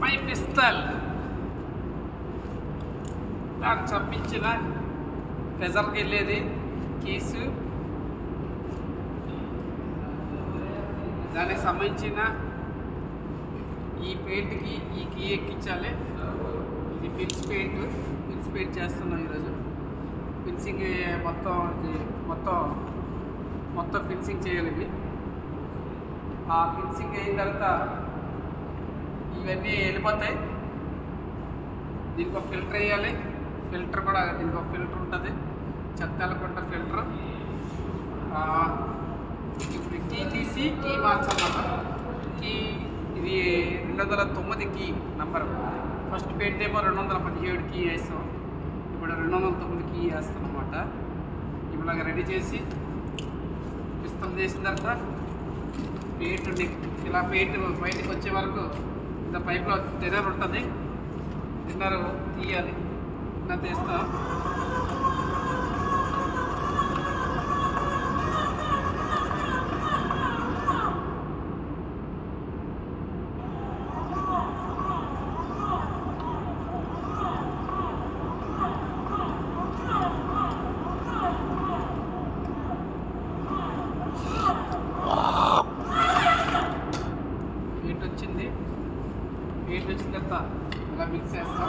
My పిస్తల్ దానికి సంబంధించిన ప్రెజర్కి వెళ్ళేది కీసు, దానికి సంబంధించిన ఈ పెయింట్కి ఈ కీ ఎక్కించాలి. ఇది పిన్స్ పెయింట్ చేస్తున్నాం ఈరోజు. ఫిన్సింగ్ మొత్తం ఫిన్సింగ్ చేయాలి. ఇవి ఆ ఫిన్సింగ్ అయిన తర్వాత ఇవన్నీ వెళ్ళిపోతాయి. దీనికి ఒక ఫిల్టర్ వేయాలి. ఫిల్టర్ కూడా దీనికి ఒక ఫిల్టర్ ఉంటుంది, చెత్త వెళ్ళకుండా ఫిల్టర్. ఇప్పుడు కీ తీసి కీ మార్చాలన్నమాట. కీ ఇది 209 కీ నంబర్. ఫస్ట్ పెయింట్ ఏమో 217 కీ వేస్తాం, ఇప్పుడు 209 కీ వేస్తాం అన్నమాట. ఇలాగ రెడీ చేసి పిస్తల్ చేసిన తర్వాత పెయింట్ ఇలా పెయింట్ బయటకు వచ్చే వరకు ఇంత పైప్లో టిన్నర్ ఉంటుంది, టిన్నర్ తీయాలి. టిన్నర్ తీస్తాం. పెయింట్ వచ్చిన తర్వాత ఇలా మిక్స్ చేస్తాం.